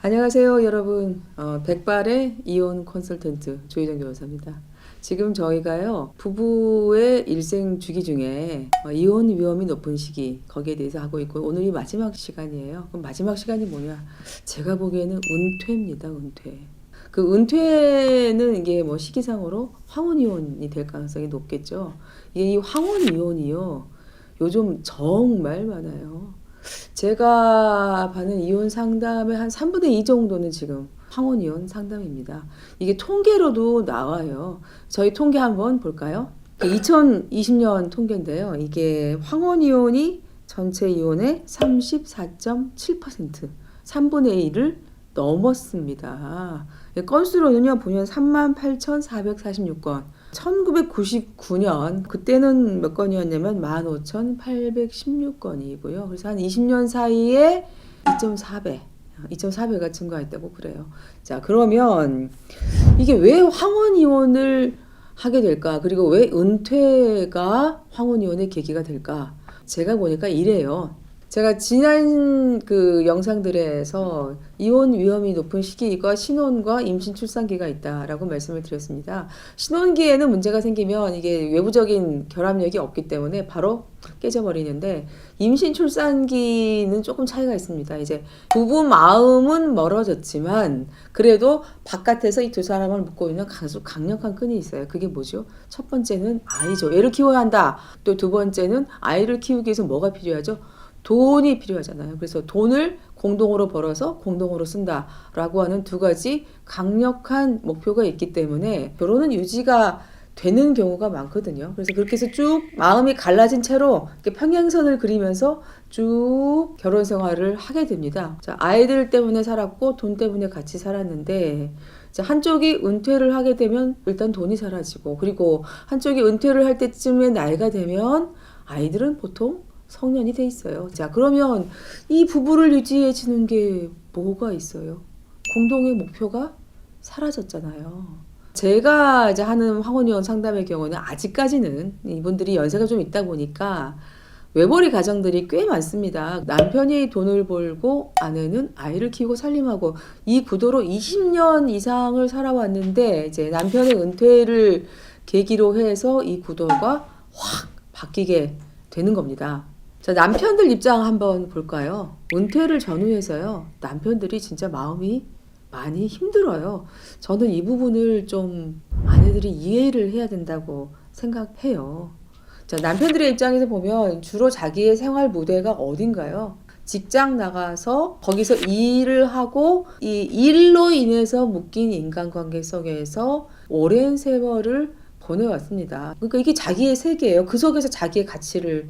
안녕하세요, 여러분. 백발의 이혼 컨설턴트 조희정 변호사입니다. 지금 저희가요, 부부의 일생 주기 중에 이혼 위험이 높은 시기, 거기에 대해서 하고 있고, 오늘이 마지막 시간이에요. 그럼 마지막 시간이 뭐냐? 제가 보기에는 은퇴입니다, 은퇴. 그 은퇴는 이게 뭐 시기상으로 황혼이혼이 될 가능성이 높겠죠. 이 황혼이혼이요, 요즘 정말 많아요. 제가 받는 이혼 상담의 한 3분의 2 정도는 지금 황혼이혼 상담입니다. 이게 통계로도 나와요. 저희 통계 한번 볼까요? 2020년 통계인데요. 이게 황혼이혼이 전체 이혼의 34.7%, 3분의 1을 넘었습니다. 건수로는요, 보면 38,446건. 1999년, 그때는 몇 건이었냐면 15,816건이고요. 그래서 한 20년 사이에 2.4배가 증가했다고 그래요. 자, 그러면 이게 왜 황혼이혼을 하게 될까? 그리고 왜 은퇴가 황혼이혼의 계기가 될까? 제가 보니까 이래요. 제가 지난 그 영상들에서 이혼 위험이 높은 시기가 신혼과 임신 출산기가 있다라고 말씀을 드렸습니다. 신혼기에는 문제가 생기면 이게 외부적인 결합력이 없기 때문에 바로 깨져버리는데, 임신 출산기는 조금 차이가 있습니다. 이제 부부 마음은 멀어졌지만 그래도 바깥에서 이 두 사람을 묶고 있는 아주 강력한 끈이 있어요. 그게 뭐죠? 첫 번째는 아이죠. 애를 키워야 한다. 또 두 번째는 아이를 키우기 위해서 뭐가 필요하죠? 돈이 필요하잖아요. 그래서 돈을 공동으로 벌어서 공동으로 쓴다라고 하는 두 가지 강력한 목표가 있기 때문에 결혼은 유지가 되는 경우가 많거든요. 그래서 그렇게 해서 쭉 마음이 갈라진 채로 이렇게 평행선을 그리면서 쭉 결혼 생활을 하게 됩니다. 자, 아이들 때문에 살았고 돈 때문에 같이 살았는데, 자, 한쪽이 은퇴를 하게 되면 일단 돈이 사라지고, 그리고 한쪽이 은퇴를 할 때쯤에 나이가 되면 아이들은 보통 성년이 돼 있어요. 자, 그러면 이 부부를 유지해 주는 게 뭐가 있어요? 공동의 목표가 사라졌잖아요. 제가 이제 하는 황혼이혼 상담의 경우는 아직까지는 이분들이 연세가 좀 있다 보니까 외벌이 가정들이 꽤 많습니다. 남편이 돈을 벌고 아내는 아이를 키우고 살림하고, 이 구도로 20년 이상을 살아왔는데, 이제 남편의 은퇴를 계기로 해서 이 구도가 확 바뀌게 되는 겁니다. 자, 남편들 입장 한번 볼까요? 은퇴를 전후해서요, 남편들이 진짜 마음이 많이 힘들어요. 저는 이 부분을 좀 아내들이 이해를 해야 된다고 생각해요. 자, 남편들의 입장에서 보면 주로 자기의 생활 무대가 어딘가요? 직장 나가서 거기서 일을 하고, 이 일로 인해서 묶인 인간관계 속에서 오랜 세월을 보내왔습니다. 그러니까 이게 자기의 세계예요. 그 속에서 자기의 가치를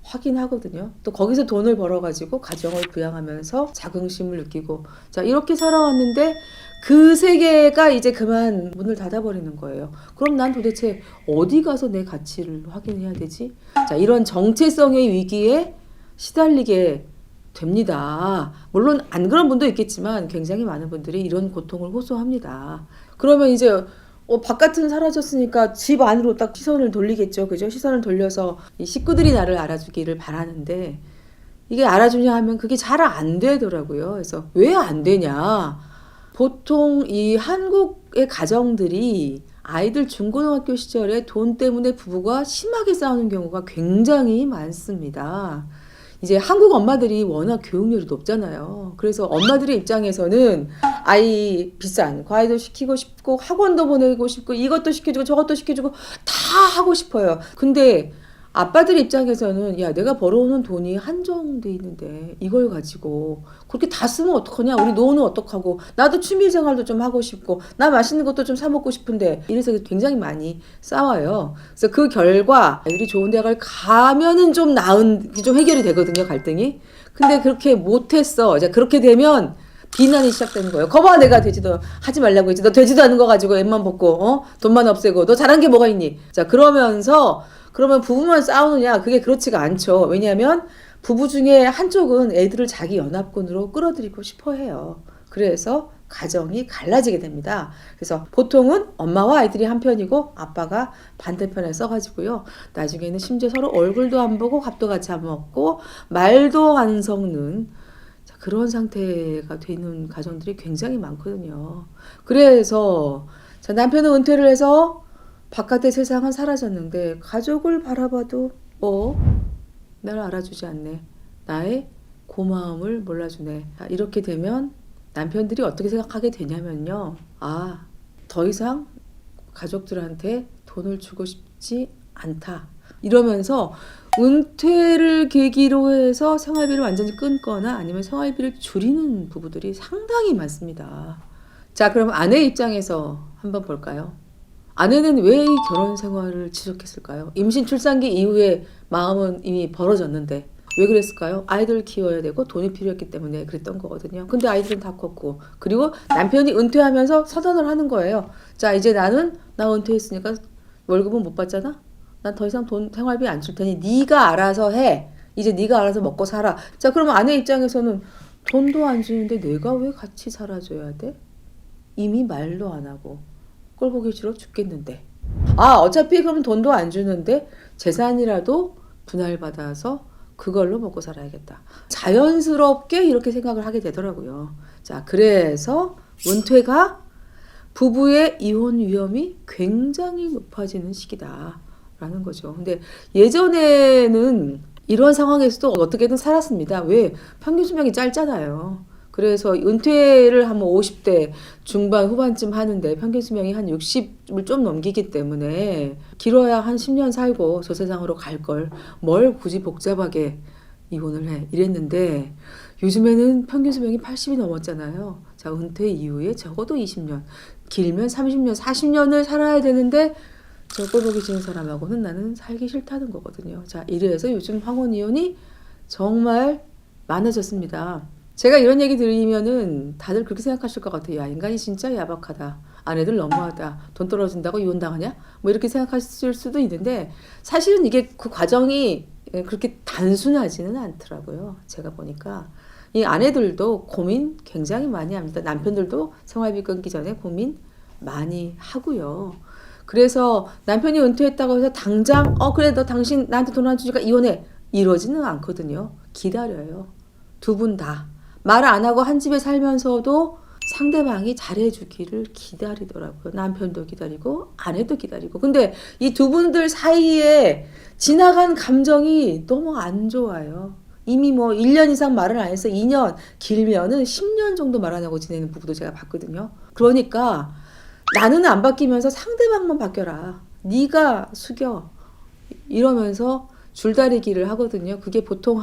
확인하거든요. 또 거기서 돈을 벌어가지고 가정을 부양하면서 자긍심을 느끼고, 자, 이렇게 살아왔는데 그 세계가 이제 그만 문을 닫아버리는 거예요. 그럼 난 도대체 어디 가서 내 가치를 확인해야 되지? 자, 이런 정체성의 위기에 시달리게 됩니다. 물론 안 그런 분도 있겠지만 굉장히 많은 분들이 이런 고통을 호소합니다. 그러면 이제 바깥은 사라졌으니까 집 안으로 딱 시선을 돌리겠죠. 그죠? 시선을 돌려서 이 식구들이 나를 알아주기를 바라는데, 이게 알아주냐 하면 그게 잘 안 되더라고요. 그래서 왜 안 되냐? 보통 이 한국의 가정들이 아이들 중고등학교 시절에 돈 때문에 부부가 심하게 싸우는 경우가 굉장히 많습니다. 이제 한국 엄마들이 워낙 교육열이 높잖아요. 그래서 엄마들의 입장에서는 아이 비싼 과외도 시키고 싶고 학원도 보내고 싶고 이것도 시켜주고 저것도 시켜주고 다 하고 싶어요. 근데 아빠들 입장에서는, 야, 내가 벌어오는 돈이 한정돼 있는데 이걸 가지고 그렇게 다 쓰면 어떡하냐? 우리 노후는 어떡하고? 나도 취미생활도 좀 하고 싶고 나 맛있는 것도 좀 사 먹고 싶은데, 이래서 굉장히 많이 싸워요. 그래서 그 결과 아이들이 좋은 대학을 가면은 좀 나은, 좀 해결이 되거든요, 갈등이. 근데 그렇게 못했어. 이제 그렇게 되면 비난이 시작되는 거예요. 거봐, 내가 되지도 하지 말라고 했지. 너 되지도 않은 거 가지고 애만 먹고 돈만 없애고 너 잘한 게 뭐가 있니? 자, 그러면 부부만 싸우느냐? 그게 그렇지가 않죠. 왜냐하면 부부 중에 한쪽은 애들을 자기 연합군으로 끌어들이고 싶어 해요. 그래서 가정이 갈라지게 됩니다. 그래서 보통은 엄마와 아이들이 한편이고 아빠가 반대편에 써가지고요. 나중에는 심지어 서로 얼굴도 안 보고 밥도 같이 안 먹고 말도 안 섞는, 그런 상태가 되는 가정들이 굉장히 많거든요. 그래서 자, 남편은 은퇴를 해서 바깥의 세상은 사라졌는데 가족을 바라봐도 날 알아주지 않네. 나의 고마움을 몰라주네. 이렇게 되면 남편들이 어떻게 생각하게 되냐면요. 더 이상 가족들한테 돈을 주고 싶지 않다. 이러면서 은퇴를 계기로 해서 생활비를 완전히 끊거나 아니면 생활비를 줄이는 부부들이 상당히 많습니다. 자, 그럼 아내 입장에서 한번 볼까요? 아내는 왜 이 결혼 생활을 지속했을까요? 임신 출산기 이후에 마음은 이미 벌어졌는데 왜 그랬을까요? 아이들 키워야 되고 돈이 필요했기 때문에 그랬던 거거든요. 근데 아이들은 다 컸고 그리고 남편이 은퇴하면서 선언을 하는 거예요. 자, 이제 나 은퇴했으니까 월급은 못 받잖아? 난 더 이상 돈 생활비 안 줄 테니 네가 알아서 해. 이제 네가 알아서 먹고 살아. 자, 그러면 아내 입장에서는 돈도 안 주는데 내가 왜 같이 살아줘야 돼? 이미 말도 안 하고 꼴 보기 싫어 죽겠는데. 어차피 그럼 돈도 안 주는데 재산이라도 분할받아서 그걸로 먹고 살아야겠다. 자연스럽게 이렇게 생각을 하게 되더라고요. 자, 그래서 은퇴가 부부의 이혼 위험이 굉장히 높아지는 시기다라는 거죠. 근데 예전에는 이런 상황에서도 어떻게든 살았습니다. 왜? 평균 수명이 짧잖아요. 그래서 은퇴를 하면 50대 중반 후반쯤 하는데 평균 수명이 한 60을 좀 넘기기 때문에 길어야 한 10년 살고 저 세상으로 갈 걸 뭘 굳이 복잡하게 이혼을 해 이랬는데 요즘에는 평균 수명이 80이 넘었잖아요. 자, 은퇴 이후에 적어도 20년, 길면 30년, 40년을 살아야 되는데 저 꼴 보기 싫은 사람하고는 나는 살기 싫다는 거거든요. 자, 이래서 요즘 황혼 이혼이 정말 많아졌습니다. 제가 이런 얘기 들으면은 다들 그렇게 생각하실 것 같아요. 야, 인간이 진짜 야박하다. 아내들 너무하다. 돈 떨어진다고 이혼당하냐? 뭐 이렇게 생각하실 수도 있는데 사실은 이게 그 과정이 그렇게 단순하지는 않더라고요. 제가 보니까. 이 아내들도 고민 굉장히 많이 합니다. 남편들도 생활비 끊기 전에 고민 많이 하고요. 그래서 남편이 은퇴했다고 해서 당장 그래 너 당신 나한테 돈 안 주니까 이혼해. 이러지는 않거든요. 기다려요. 두 분 다. 말 안 하고 한 집에 살면서도 상대방이 잘해주기를 기다리더라고요. 남편도 기다리고 아내도 기다리고. 근데 이 두 분들 사이에 지나간 감정이 너무 안 좋아요. 이미 1년 이상 말을 안 해서 2년, 길면은 10년 정도 말 안 하고 지내는 부부도 제가 봤거든요. 그러니까 나는 안 바뀌면서 상대방만 바뀌어라. 네가 숙여. 이러면서 줄다리기를 하거든요. 그게 보통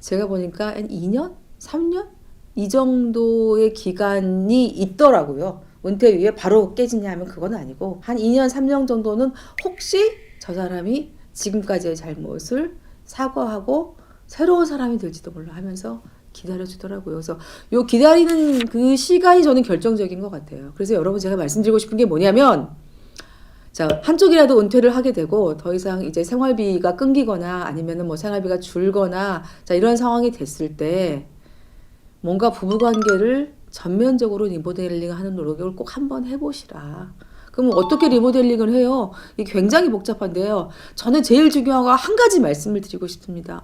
제가 보니까 한 2년? 3년? 이 정도의 기간이 있더라고요. 은퇴 이후에 바로 깨지냐 하면 그건 아니고 한 2년, 3년 정도는 혹시 저 사람이 지금까지의 잘못을 사과하고 새로운 사람이 될지도 몰라 하면서 기다려주더라고요. 그래서 요 기다리는 그 시간이 저는 결정적인 것 같아요. 그래서 여러분 제가 말씀드리고 싶은 게 뭐냐면 자, 한쪽이라도 은퇴를 하게 되고 더 이상 이제 생활비가 끊기거나 아니면은 생활비가 줄거나 자, 이런 상황이 됐을 때 뭔가 부부관계를 전면적으로 리모델링 하는 노력을 꼭 한번 해보시라. 그럼 어떻게 리모델링을 해요? 이게 굉장히 복잡한데요. 저는 제일 중요한 거 한 가지 말씀을 드리고 싶습니다.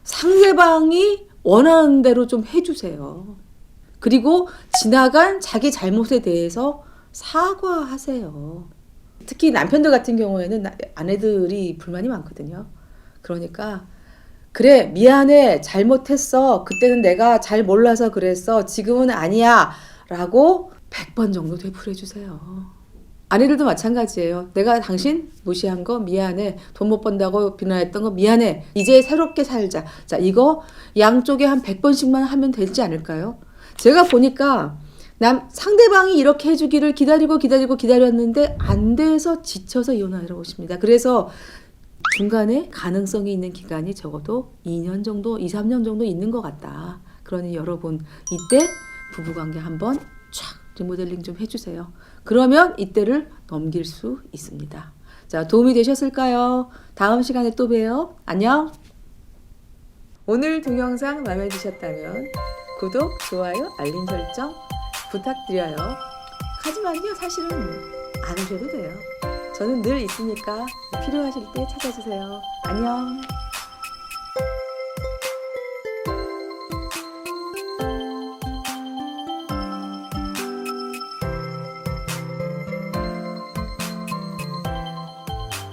상대방이 원하는 대로 좀 해주세요. 그리고 지나간 자기 잘못에 대해서 사과하세요. 특히 남편들 같은 경우에는 아내들이 불만이 많거든요. 그러니까 그래 미안해 잘못했어 그때는 내가 잘 몰라서 그랬어 지금은 아니야 라고 100번 정도 되풀이해 주세요. 아내들도 마찬가지예요. 내가 당신 무시한 거 미안해. 돈 못 번다고 비난했던 거 미안해. 이제 새롭게 살자. 자, 이거 양쪽에 한 100번씩만 하면 되지 않을까요? 제가 보니까 상대방이 이렇게 해주기를 기다렸는데 안 돼서 지쳐서 이혼하러 오십니다. 그래서 중간에 가능성이 있는 기간이 적어도 2년 정도, 2, 3년 정도 있는 것 같다. 그러니 여러분 이때 부부관계 한번 촥 리모델링 좀 해주세요. 그러면 이때를 넘길 수 있습니다. 자, 도움이 되셨을까요? 다음 시간에 또 봬요. 안녕. 오늘 동영상 마음에 드셨다면 구독, 좋아요, 알림 설정 부탁드려요. 하지만요, 사실은 안 하셔도 돼요. 저는 늘 있으니까 필요하실 때 찾아주세요. 안녕.